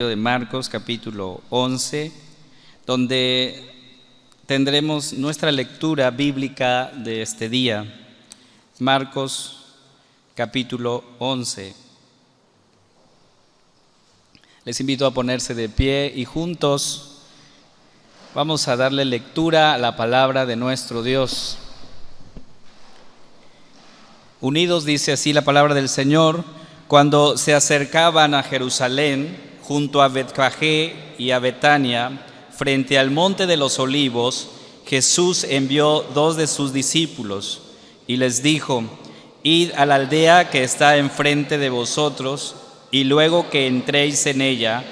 de Marcos capítulo 11, donde tendremos nuestra lectura bíblica de este día. Marcos capítulo 11. Les invito a ponerse de pie y juntos vamos a darle lectura a la palabra de nuestro Dios. Unidos, dice así la palabra del Señor: cuando se acercaban a Jerusalén, junto a Betfagé y a Betania, frente al monte de los olivos, Jesús envió 2 de sus discípulos y les dijo: id a la aldea que está enfrente de vosotros, y luego que entréis en ella,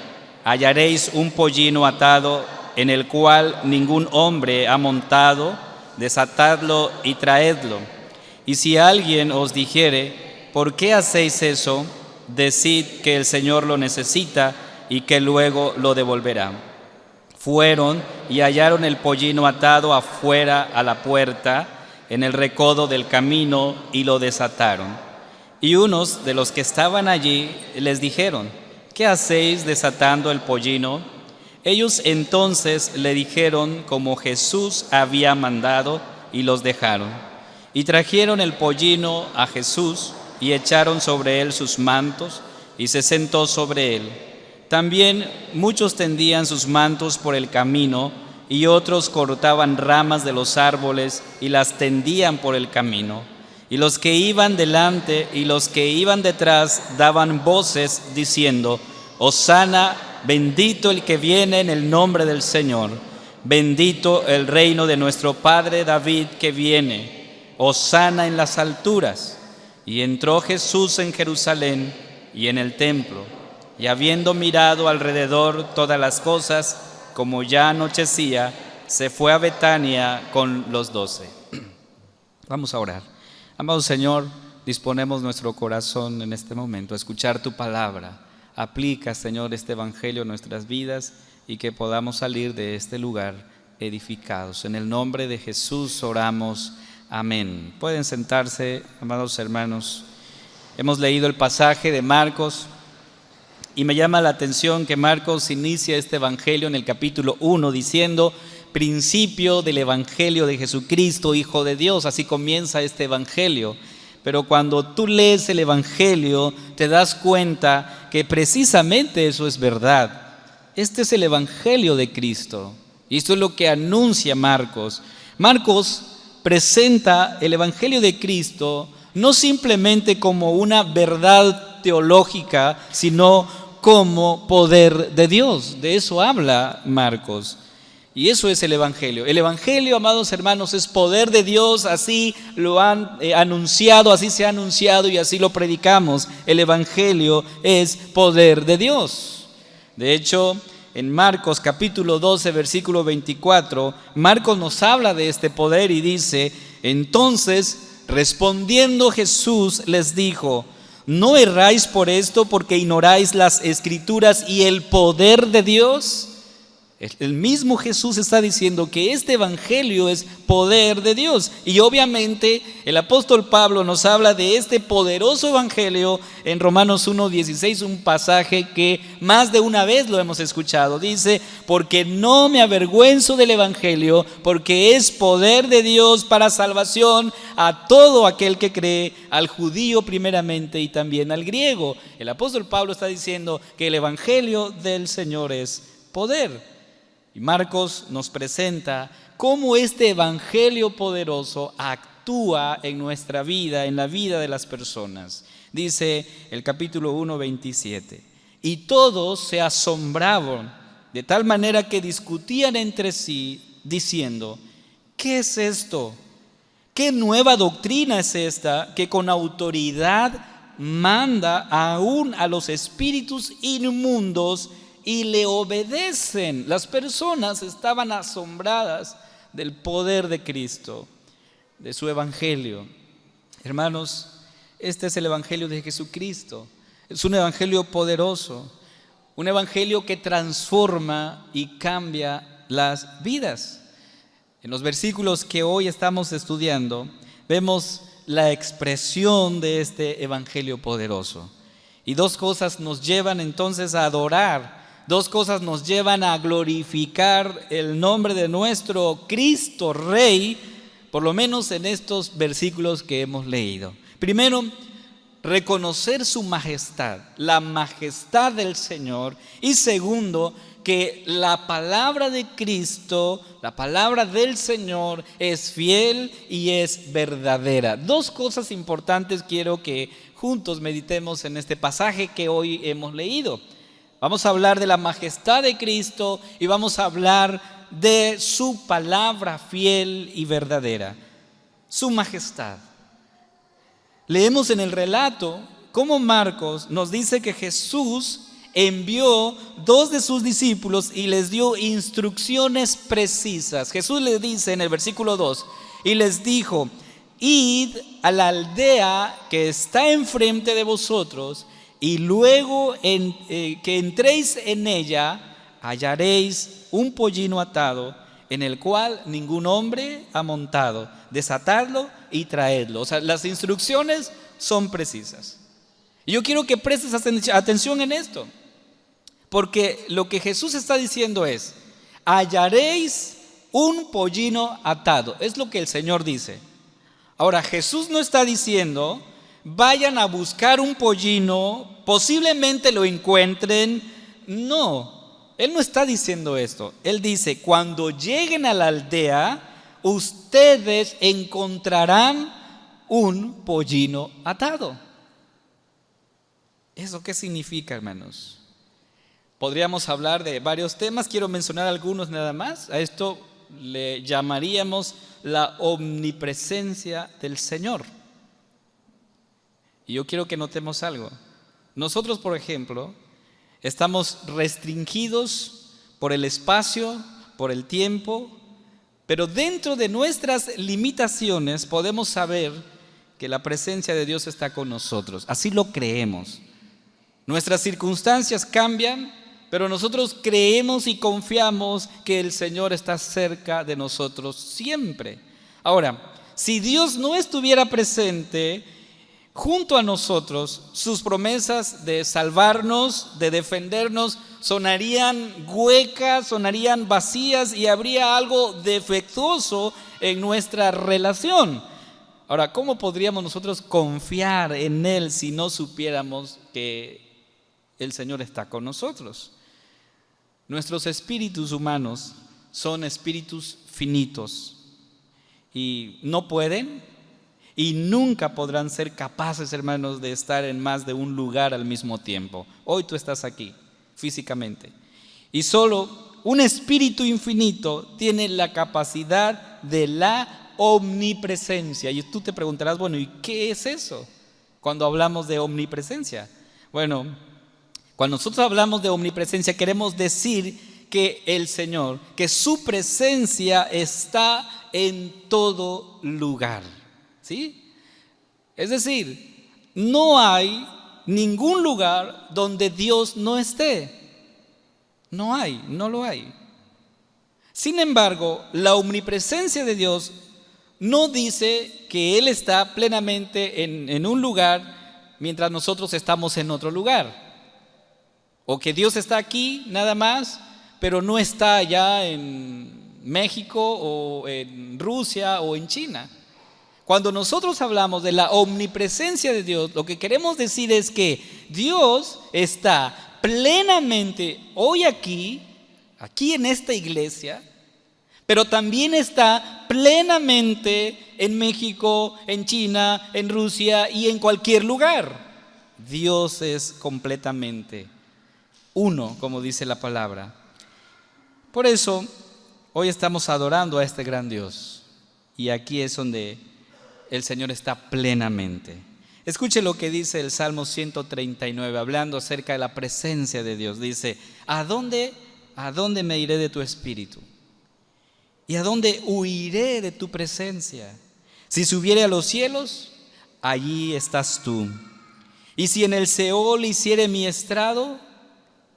hallaréis un pollino atado, en el cual ningún hombre ha montado. Desatadlo y traedlo. Y si alguien os dijere: ¿por qué hacéis eso?, decid que el Señor lo necesita y que luego lo devolverá. Fueron y hallaron el pollino atado afuera a la puerta, en el recodo del camino, y lo desataron. Y unos de los que estaban allí les dijeron: ¿qué hacéis desatando el pollino? Ellos entonces le dijeron como Jesús había mandado, y los dejaron. Y trajeron el pollino a Jesús y echaron sobre él sus mantos, y se sentó sobre él. También muchos tendían sus mantos por el camino, y otros cortaban ramas de los árboles y las tendían por el camino. Y los que iban delante y los que iban detrás daban voces diciendo: Hosana, bendito el que viene en el nombre del Señor, bendito el reino de nuestro padre David que viene, Hosana en las alturas. Y entró Jesús en Jerusalén y en el templo, y habiendo mirado alrededor todas las cosas, como ya anochecía, se fue a Betania con los 12. Vamos a orar. Amado Señor, disponemos nuestro corazón en este momento a escuchar tu palabra. Aplica, Señor, este evangelio en nuestras vidas y que podamos salir de este lugar edificados. En el nombre de Jesús oramos. Amén. Pueden sentarse, amados hermanos. Hemos leído el pasaje de Marcos y me llama la atención que Marcos inicia este evangelio en el capítulo 1 diciendo: principio del evangelio de Jesucristo, Hijo de Dios. Así comienza este evangelio. Pero cuando tú lees el evangelio te das cuenta que precisamente eso es verdad. Este es el evangelio de Cristo y esto es lo que anuncia Marcos. Marcos presenta el evangelio de Cristo no simplemente como una verdad teológica, sino como poder de Dios. De eso habla Marcos. Y eso es el evangelio. El evangelio, amados hermanos, es poder de Dios. Así lo han anunciado, así se ha anunciado y así lo predicamos. El evangelio es poder de Dios. De hecho, en Marcos capítulo 12, versículo 24, Marcos nos habla de este poder y dice: entonces, respondiendo Jesús les dijo: ¿no erráis por esto, porque ignoráis las Escrituras y el poder de Dios? El mismo Jesús está diciendo que este evangelio es poder de Dios. Y obviamente el apóstol Pablo nos habla de este poderoso evangelio en Romanos 1:16, un pasaje que más de una vez lo hemos escuchado. Dice: porque no me avergüenzo del evangelio, porque es poder de Dios para salvación a todo aquel que cree, al judío primeramente y también al griego. El apóstol Pablo está diciendo que el evangelio del Señor es poder. Y Marcos nos presenta cómo este evangelio poderoso actúa en nuestra vida, en la vida de las personas. Dice el capítulo 1, 27. Y todos se asombraron, de tal manera que discutían entre sí, diciendo: ¿qué es esto? ¿Qué nueva doctrina es esta que con autoridad manda aún a los espíritus inmundos y le obedecen? Las personas estaban asombradas del poder de Cristo, de su evangelio. Hermanos, este es el evangelio de Jesucristo. Es un evangelio poderoso, un evangelio que transforma y cambia las vidas. En los versículos que hoy estamos estudiando, vemos la expresión de este evangelio poderoso. Y 2 cosas nos llevan entonces a adorar Dos cosas nos llevan a glorificar el nombre de nuestro Cristo Rey, por lo menos en estos versículos que hemos leído. Primero, reconocer su majestad, la majestad del Señor. Y segundo, que la palabra de Cristo, la palabra del Señor es fiel y es verdadera. Dos cosas importantes quiero que juntos meditemos en este pasaje que hoy hemos leído. Vamos a hablar de la majestad de Cristo y vamos a hablar de su palabra fiel y verdadera. Su majestad. Leemos en el relato cómo Marcos nos dice que Jesús envió dos de sus discípulos y les dio instrucciones precisas. Jesús les dice en el versículo 2, y les dijo: id a la aldea que está enfrente de vosotros, y luego que entréis en ella, hallaréis un pollino atado, en el cual ningún hombre ha montado. Desatadlo y traedlo. O sea, las instrucciones son precisas. Y yo quiero que prestes atención en esto, porque lo que Jesús está diciendo es: hallaréis un pollino atado. Es lo que el Señor dice. Ahora, Jesús no está diciendo: vayan a buscar un pollino, posiblemente lo encuentren. No, Él no está diciendo esto. Él dice: cuando lleguen a la aldea, ustedes encontrarán un pollino atado. ¿Eso qué significa, hermanos? Podríamos hablar de varios temas, quiero mencionar algunos nada más. A esto le llamaríamos la omnipresencia del Señor. Y yo quiero que notemos algo. Nosotros, por ejemplo, estamos restringidos por el espacio, por el tiempo, pero dentro de nuestras limitaciones podemos saber que la presencia de Dios está con nosotros. Así lo creemos. Nuestras circunstancias cambian, pero nosotros creemos y confiamos que el Señor está cerca de nosotros siempre. Ahora, si Dios no estuviera presente junto a nosotros, sus promesas de salvarnos, de defendernos, sonarían huecas, sonarían vacías y habría algo defectuoso en nuestra relación. Ahora, ¿cómo podríamos nosotros confiar en Él si no supiéramos que el Señor está con nosotros? Nuestros espíritus humanos son espíritus finitos y no pueden y nunca podrán ser capaces, hermanos, de estar en más de un lugar al mismo tiempo. Hoy tú estás aquí, físicamente, y solo un espíritu infinito tiene la capacidad de la omnipresencia. Y tú te preguntarás: bueno, ¿y qué es eso cuando hablamos de omnipresencia? Bueno, cuando nosotros hablamos de omnipresencia queremos decir que el Señor, que su presencia está en todo lugar. ¿Sí? Es decir, no hay ningún lugar donde Dios no esté. No hay, no lo hay. Sin embargo, la omnipresencia de Dios no dice que Él está plenamente en un lugar mientras nosotros estamos en otro lugar. O que Dios está aquí nada más, pero no está allá en México o en Rusia o en China. Cuando nosotros hablamos de la omnipresencia de Dios, lo que queremos decir es que Dios está plenamente hoy aquí en esta iglesia, pero también está plenamente en México, en China, en Rusia y en cualquier lugar. Dios es completamente uno, como dice la palabra. Por eso, hoy estamos adorando a este gran Dios. Y aquí es donde el Señor está plenamente. Escuche lo que dice el Salmo 139, hablando acerca de la presencia de Dios. Dice: ¿A dónde me iré de tu espíritu? ¿Y a dónde huiré de tu presencia? Si subiere a los cielos, allí estás tú. Y si en el Seol hiciere mi estrado,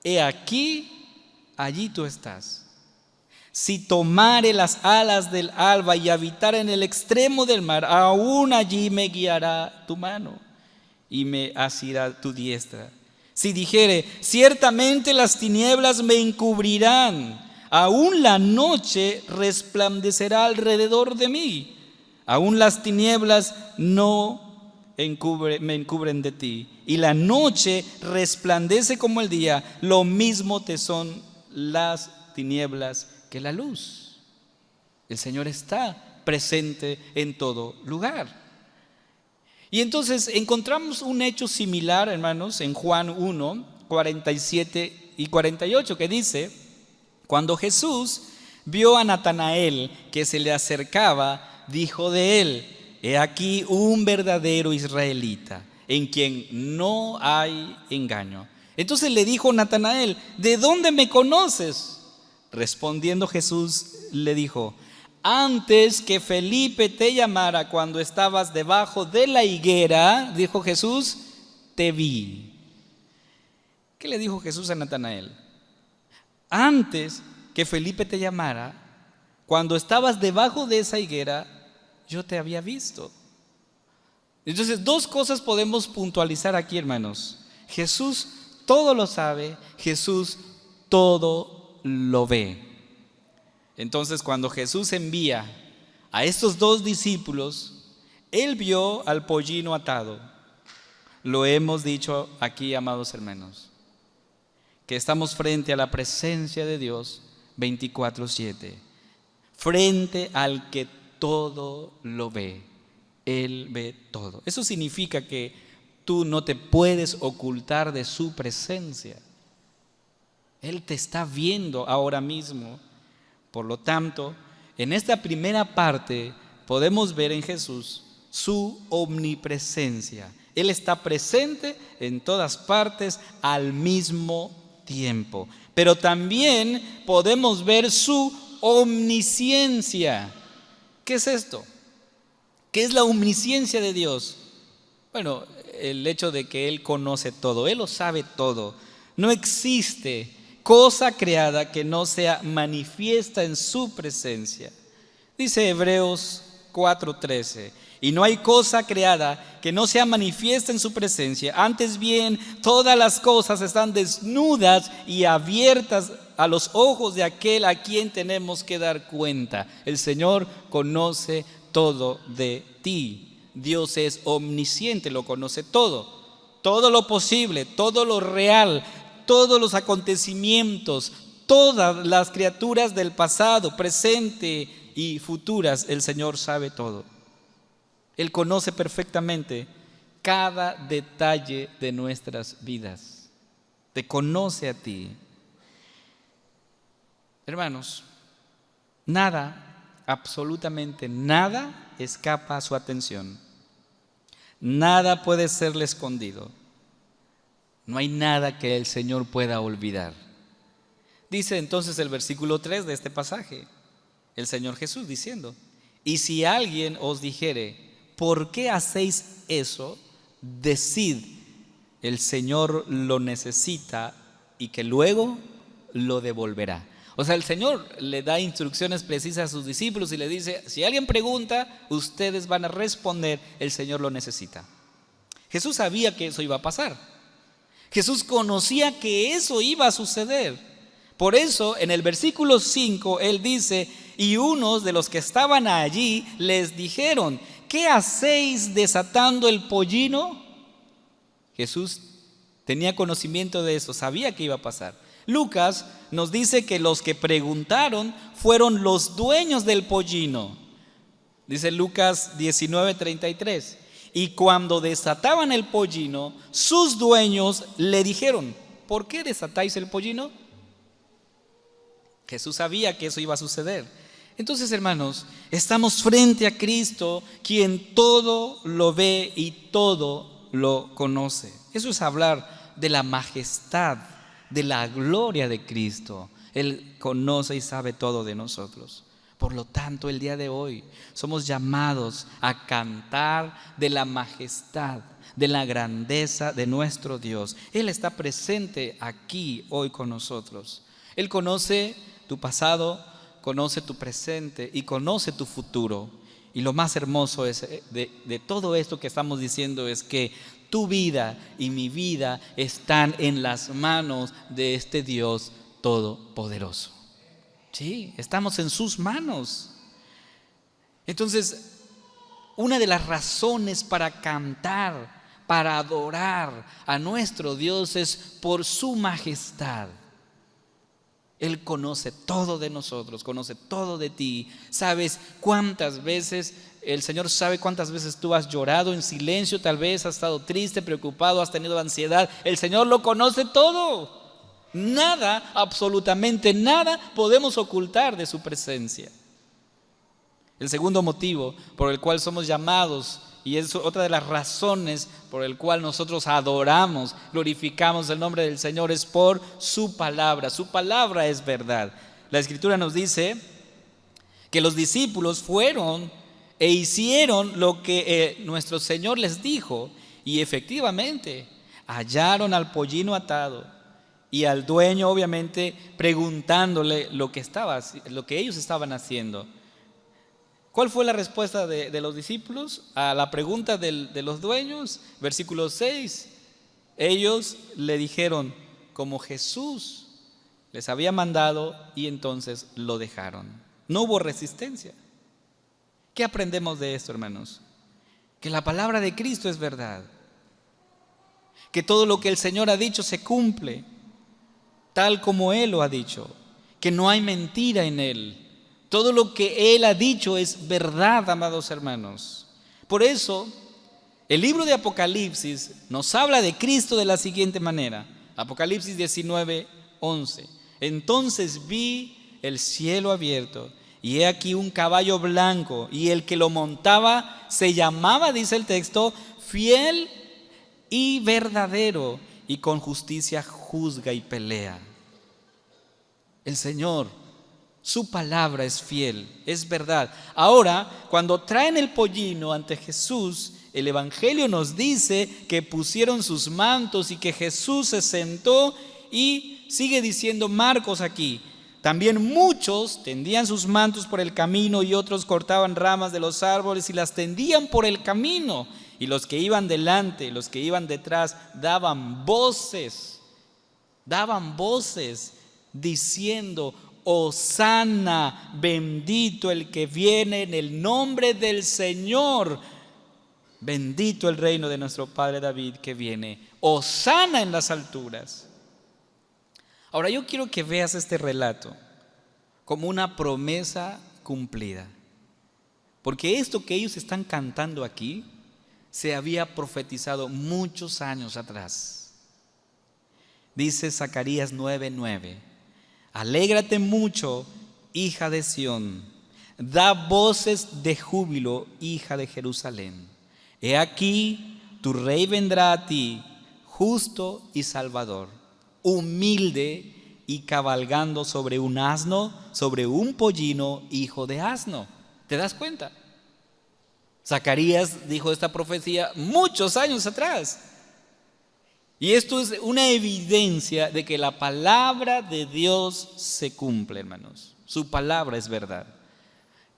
he aquí, allí tú estás. Si tomare las alas del alba y habitare en el extremo del mar, aún allí me guiará tu mano y me asirá tu diestra. Si dijere, ciertamente las tinieblas me encubrirán, aún la noche resplandecerá alrededor de mí. Aún las tinieblas no me encubren de ti. Y la noche resplandece como el día, lo mismo te son las tinieblas que la luz. El Señor está presente en todo lugar. Y entonces encontramos un hecho similar, hermanos, en Juan 1, 47 y 48, que dice: cuando Jesús vio a Natanael que se le acercaba, dijo de él: he aquí un verdadero israelita, en quien no hay engaño. Entonces le dijo Natanael: ¿de dónde me conoces? Respondiendo Jesús le dijo: antes que Felipe te llamara, cuando estabas debajo de la higuera, dijo Jesús, te vi. ¿Qué le dijo Jesús a Natanael? Antes que Felipe te llamara, cuando estabas debajo de esa higuera, yo te había visto. Entonces, dos cosas podemos puntualizar aquí, hermanos. Jesús todo lo sabe, Jesús todo lo ve. Entonces, cuando Jesús envía a estos dos discípulos, Él vio al pollino atado. Lo hemos dicho aquí, amados hermanos, que estamos frente a la presencia de Dios 24/7, frente al que todo lo ve. Él ve todo. Eso significa que tú no te puedes ocultar de su presencia. Él te está viendo ahora mismo. Por lo tanto, en esta primera parte podemos ver en Jesús su omnipresencia. Él está presente en todas partes al mismo tiempo. Pero también podemos ver su omnisciencia. ¿Qué es esto? ¿Qué es la omnisciencia de Dios? Bueno, el hecho de que Él conoce todo, Él lo sabe todo. No existe cosa creada que no sea manifiesta en su presencia. Dice Hebreos 4:13, y no hay cosa creada que no sea manifiesta en su presencia. Antes bien, todas las cosas están desnudas y abiertas a los ojos de aquel a quien tenemos que dar cuenta. El Señor conoce todo de ti. Dios es omnisciente, lo conoce todo. Todo lo posible, todo lo real, todos los acontecimientos, todas las criaturas del pasado, presente y futuras, el Señor sabe todo. Él conoce perfectamente cada detalle de nuestras vidas. Te conoce a ti. Hermanos, nada, absolutamente nada escapa a su atención. Nada puede serle escondido. No hay nada que el Señor pueda olvidar. Dice entonces el versículo 3 de este pasaje, el Señor Jesús diciendo: y si alguien os dijere, ¿por qué hacéis eso? Decid, el Señor lo necesita y que luego lo devolverá. O sea, el Señor le da instrucciones precisas a sus discípulos y le dice: si alguien pregunta, ustedes van a responder, el Señor lo necesita. Jesús sabía que eso iba a pasar. Jesús conocía que eso iba a suceder. Por eso en el versículo 5 Él dice: y unos de los que estaban allí les dijeron, ¿qué hacéis desatando el pollino? Jesús tenía conocimiento de eso, sabía que iba a pasar. Lucas nos dice que los que preguntaron fueron los dueños del pollino. Dice Lucas 19:33. Y cuando desataban el pollino, sus dueños le dijeron: ¿por qué desatáis el pollino? Jesús sabía que eso iba a suceder. Entonces, hermanos, estamos frente a Cristo, quien todo lo ve y todo lo conoce. Eso es hablar de la majestad, de la gloria de Cristo. Él conoce y sabe todo de nosotros. Por lo tanto, el día de hoy somos llamados a cantar de la majestad, de la grandeza de nuestro Dios. Él está presente aquí hoy con nosotros. Él conoce tu pasado, conoce tu presente y conoce tu futuro. Y lo más hermoso es de todo esto que estamos diciendo es que tu vida y mi vida están en las manos de este Dios todopoderoso. Sí, estamos en sus manos. Entonces, una de las razones para cantar, para adorar a nuestro Dios es por su majestad. Él conoce todo de nosotros, conoce todo de ti. ¿Sabes cuántas veces el Señor sabe cuántas veces tú has llorado en silencio? Tal vez has estado triste, preocupado, has tenido ansiedad. El Señor lo conoce todo. Nada, absolutamente nada podemos ocultar de su presencia. El segundo motivo por el cual somos llamados, y es otra de las razones por el cual nosotros adoramos, glorificamos el nombre del Señor, es por su palabra. Su palabra es verdad. La Escritura nos dice que los discípulos fueron e hicieron lo que nuestro Señor les dijo, y efectivamente hallaron al pollino atado y al dueño, obviamente, preguntándole lo que ellos estaban haciendo. ¿Cuál fue la respuesta de los discípulos a la pregunta de los dueños? Versículo 6. Ellos le dijeron como Jesús les había mandado, y entonces lo dejaron. No hubo resistencia. ¿Qué aprendemos de esto, hermanos? Que la palabra de Cristo es verdad. Que todo lo que el Señor ha dicho se cumple, tal como Él lo ha dicho. Que no hay mentira en Él. Todo lo que Él ha dicho es verdad, amados hermanos. Por eso, el libro de Apocalipsis nos habla de Cristo de la siguiente manera. Apocalipsis 19:11. Entonces vi el cielo abierto, y he aquí un caballo blanco, y el que lo montaba se llamaba, dice el texto, fiel y verdadero, y con justicia juzga y pelea. El Señor, su palabra es fiel, es verdad. Ahora, cuando traen el pollino ante Jesús, el Evangelio nos dice que pusieron sus mantos y que Jesús se sentó, y sigue diciendo Marcos aquí, también muchos tendían sus mantos por el camino, y otros cortaban ramas de los árboles y las tendían por el camino. Y los que iban delante y los que iban detrás daban voces diciendo: Hosana, bendito el que viene en el nombre del Señor, bendito el reino de nuestro padre David que viene, hosana en las alturas. Ahora yo quiero que veas este relato como una promesa cumplida, porque esto que ellos están cantando aquí se había profetizado muchos años atrás. Dice Zacarías 9:9: alégrate mucho, hija de Sión, da voces de júbilo, hija de Jerusalén. He aquí, tu rey vendrá a ti, justo y salvador, humilde y cabalgando sobre un asno, sobre un pollino, hijo de asno. ¿Te das cuenta? Zacarías dijo esta profecía muchos años atrás. Y esto es una evidencia de que la palabra de Dios se cumple, hermanos. Su palabra es verdad.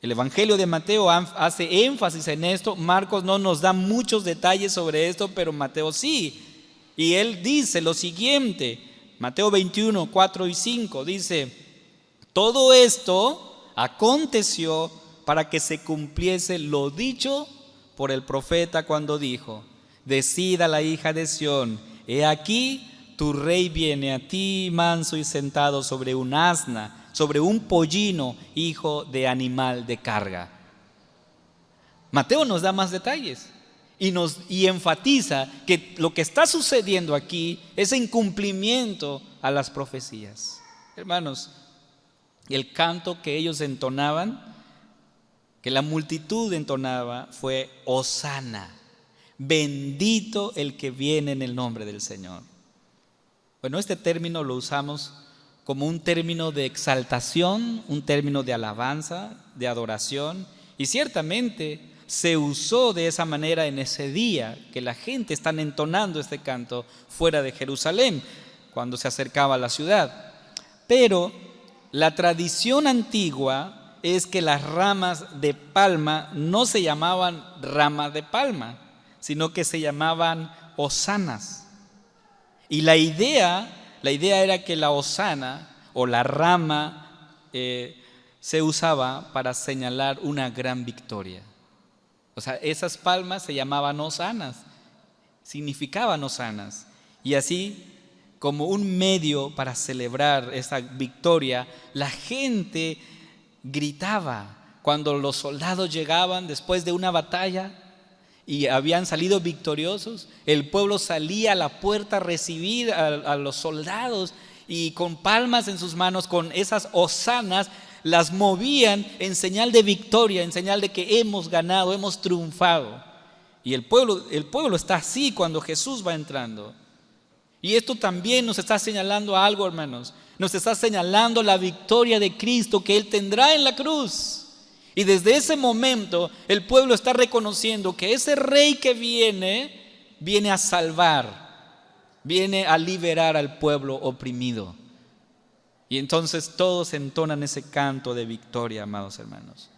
El Evangelio de Mateo hace énfasis en esto. Marcos no nos da muchos detalles sobre esto, pero Mateo sí. Y él dice lo siguiente, Mateo 21, 4 y 5, dice: todo esto aconteció para que se cumpliese lo dicho por el profeta cuando dijo: decida la hija de Sión, he aquí tu rey viene a ti, manso y sentado sobre un asna, sobre un pollino, hijo de animal de carga. Mateo nos da más detalles y enfatiza que lo que está sucediendo aquí es en cumplimiento a las profecías. Hermanos, el canto que ellos entonaban, que la multitud entonaba, fue hosana, bendito el que viene en el nombre del Señor. Bueno, este término lo usamos como un término de exaltación, un término de alabanza, de adoración, y ciertamente se usó de esa manera en ese día que la gente están entonando este canto fuera de Jerusalén, cuando se acercaba a la ciudad. Pero la tradición antigua es que las ramas de palma no se llamaban ramas de palma, sino que se llamaban hosanas. Y la idea era que la hosana o la rama se usaba para señalar una gran victoria. O sea, esas palmas se llamaban hosanas, significaban hosanas. Y así, como un medio para celebrar esa victoria, la gente gritaba cuando los soldados llegaban después de una batalla y habían salido victoriosos. El pueblo salía a la puerta a recibir a los soldados y con palmas en sus manos, con esas hosanas, las movían en señal de victoria, en señal de que hemos ganado, hemos triunfado. Y el pueblo está así cuando Jesús va entrando. Y esto también nos está señalando algo, hermanos. Nos está señalando la victoria de Cristo que Él tendrá en la cruz. Y desde ese momento el pueblo está reconociendo que ese rey que viene a salvar, viene a liberar al pueblo oprimido. Y entonces todos entonan ese canto de victoria, amados hermanos.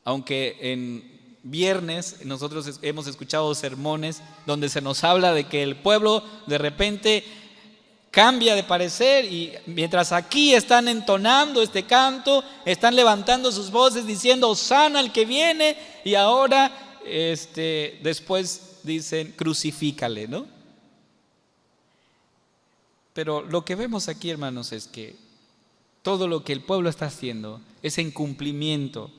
Aunque en viernes nosotros hemos escuchado sermones donde se nos habla de que el pueblo de repente cambia de parecer, y mientras aquí están entonando este canto, están levantando sus voces diciendo Hosana al que viene, y ahora después dicen crucifícale, ¿no? Pero lo que vemos aquí, hermanos, es que todo lo que el pueblo está haciendo es en cumplimiento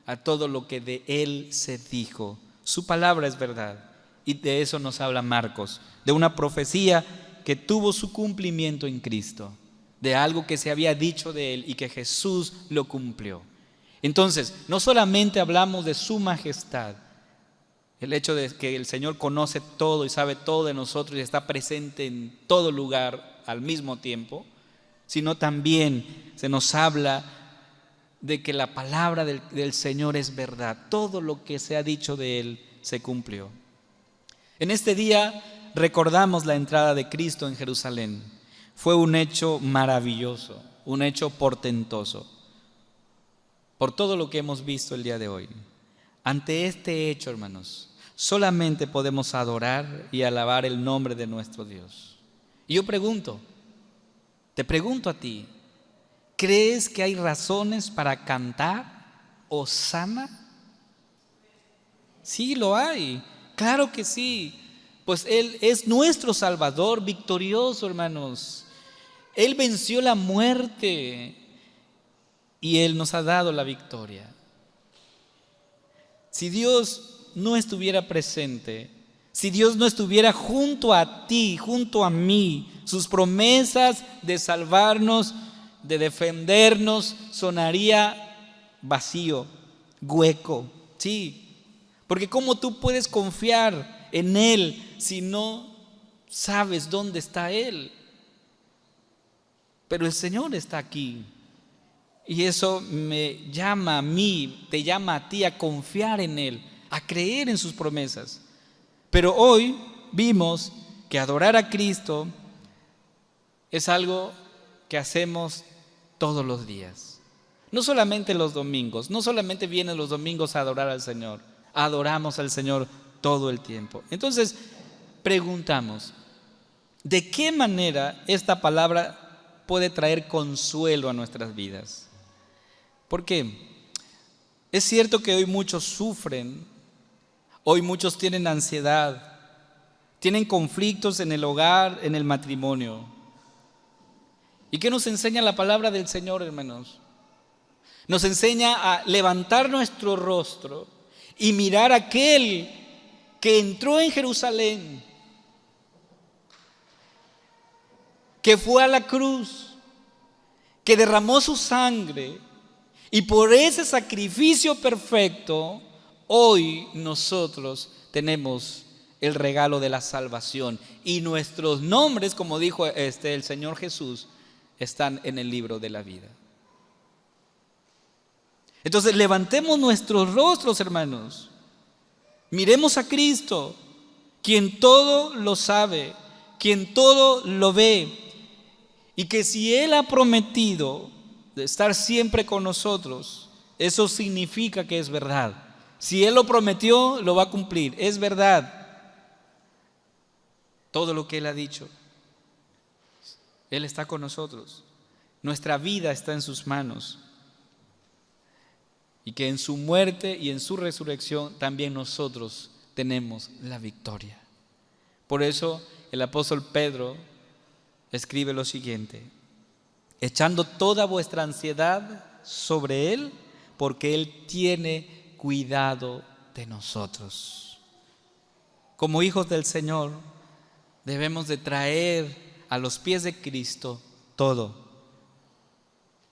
a todo lo que de Él se dijo. Su palabra es verdad, y de eso nos habla Marcos, de una profecía que tuvo su cumplimiento en Cristo, de algo que se había dicho de Él y que Jesús lo cumplió. Entonces, no solamente hablamos de su majestad, el hecho de que el Señor conoce todo y sabe todo de nosotros y está presente en todo lugar al mismo tiempo, sino también se nos habla de que la palabra del Señor es verdad. Todo lo que se ha dicho de Él se cumplió. En este día recordamos la entrada de Cristo en Jerusalén. Fue un hecho maravilloso, un hecho portentoso, por todo lo que hemos visto el día de hoy. Ante este hecho, hermanos, solamente podemos adorar y alabar el nombre de nuestro Dios. Y yo te pregunto a ti, ¿crees que hay razones para cantar Hosana? Sí, lo hay, claro que sí. Pues Él es nuestro Salvador victorioso, hermanos. Él venció la muerte y Él nos ha dado la victoria. Si Dios no estuviera presente, si Dios no estuviera junto a ti, junto a mí, sus promesas de salvarnos, de defendernos, sonaría vacío, hueco. Sí, porque ¿cómo tú puedes confiar en Él si no sabes dónde está Él? Pero el Señor está aquí, y eso me llama a mí, te llama a ti a confiar en Él, a creer en sus promesas. Pero hoy vimos que adorar a Cristo es algo que hacemos todos los días. No solamente los domingos, no solamente vienen los domingos a adorar al Señor, adoramos al Señor todo el tiempo. Entonces preguntamos, ¿de qué manera esta palabra puede traer consuelo a nuestras vidas? ¿Por qué? Es cierto que hoy muchos sufren, hoy muchos tienen ansiedad, tienen conflictos en el hogar, en el matrimonio. ¿Y qué nos enseña la palabra del Señor, hermanos? Nos enseña a levantar nuestro rostro y mirar a aquel que entró en Jerusalén, que fue a la cruz, que derramó su sangre, y por ese sacrificio perfecto hoy nosotros tenemos el regalo de la salvación, y nuestros nombres, como dijo el Señor Jesús, están en el libro de la vida. Entonces levantemos nuestros rostros, hermanos, miremos a Cristo, quien todo lo sabe, quien todo lo ve, y que si Él ha prometido de estar siempre con nosotros, eso significa que es verdad. Si Él lo prometió, lo va a cumplir, es verdad. todo lo que Él ha dicho. Él está con nosotros. Nuestra vida está en sus manos. Y que en su muerte y en su resurrección también nosotros tenemos la victoria. Por eso el apóstol Pedro escribe lo siguiente: echando toda vuestra ansiedad sobre Él, porque Él tiene cuidado de nosotros. Como hijos del Señor, debemos de traer a los pies de Cristo todo.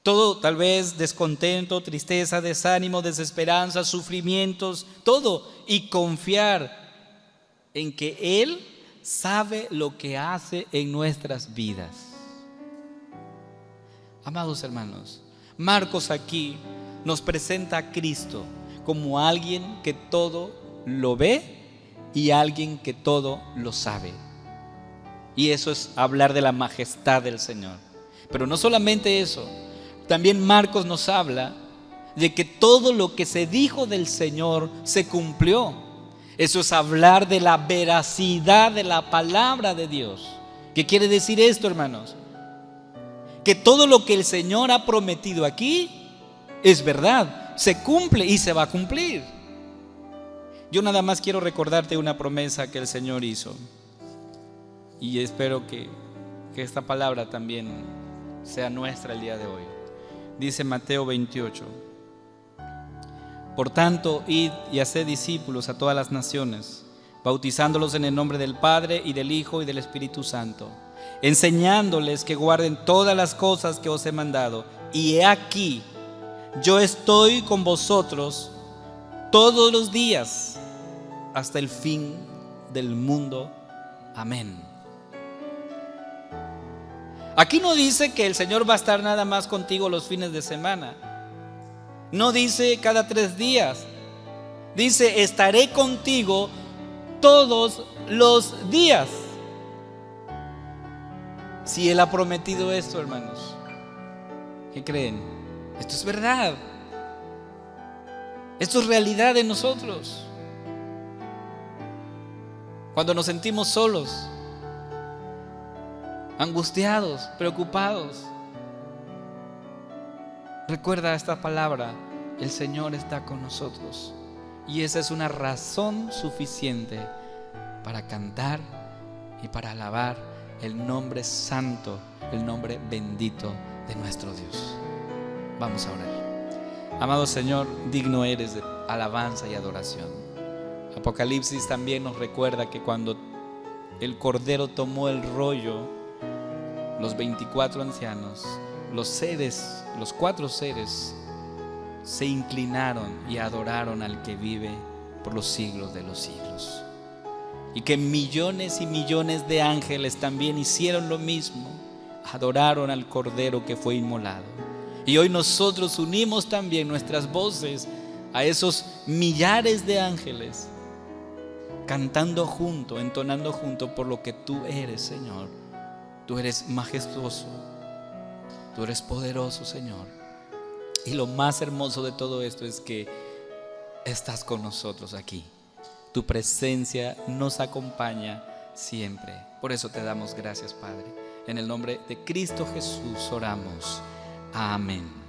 Todo, tal vez descontento, tristeza, desánimo, desesperanza, sufrimientos, todo. Y confiar en que Él sabe lo que hace en nuestras vidas. Amados hermanos, Marcos aquí nos presenta a Cristo como alguien que todo lo ve y alguien que todo lo sabe. Y eso es hablar de la majestad del Señor. Pero no solamente eso, también Marcos nos habla de que todo lo que se dijo del Señor se cumplió. Eso es hablar de la veracidad de la palabra de Dios. ¿Qué quiere decir esto, hermanos? Que todo lo que el Señor ha prometido aquí es verdad, se cumple y se va a cumplir. Yo nada más quiero recordarte una promesa que el Señor hizo. Y espero que esta palabra también sea nuestra el día de hoy. Dice Mateo 28: por tanto, id y haced discípulos a todas las naciones, bautizándolos en el nombre del Padre y del Hijo y del Espíritu Santo, enseñándoles que guarden todas las cosas que os he mandado. Y he aquí, yo estoy con vosotros todos los días hasta el fin del mundo. Amén. Aquí no dice que el Señor va a estar nada más contigo los fines de semana. No dice cada 3 días. Dice: estaré contigo todos los días. Si Él ha prometido esto, hermanos, ¿qué creen? Esto es verdad. Esto es realidad en nosotros. Cuando nos sentimos solos, angustiados, preocupados, recuerda esta palabra: el Señor está con nosotros. Y esa es una razón suficiente para cantar y para alabar el nombre santo, el nombre bendito de nuestro Dios. Vamos a orar. Amado Señor, digno eres de alabanza y adoración. Apocalipsis también nos recuerda que cuando el Cordero tomó el rollo, los 24 ancianos, los 4 seres, se inclinaron y adoraron al que vive por los siglos de los siglos. Y que millones y millones de ángeles también hicieron lo mismo, adoraron al Cordero que fue inmolado. Y hoy nosotros unimos también nuestras voces a esos millares de ángeles, cantando junto, entonando junto por lo que tú eres, Señor. Tú eres majestuoso, tú eres poderoso, Señor. Y lo más hermoso de todo esto es que estás con nosotros aquí. Tu presencia nos acompaña siempre. Por eso te damos gracias, Padre. En el nombre de Cristo Jesús oramos. Amén.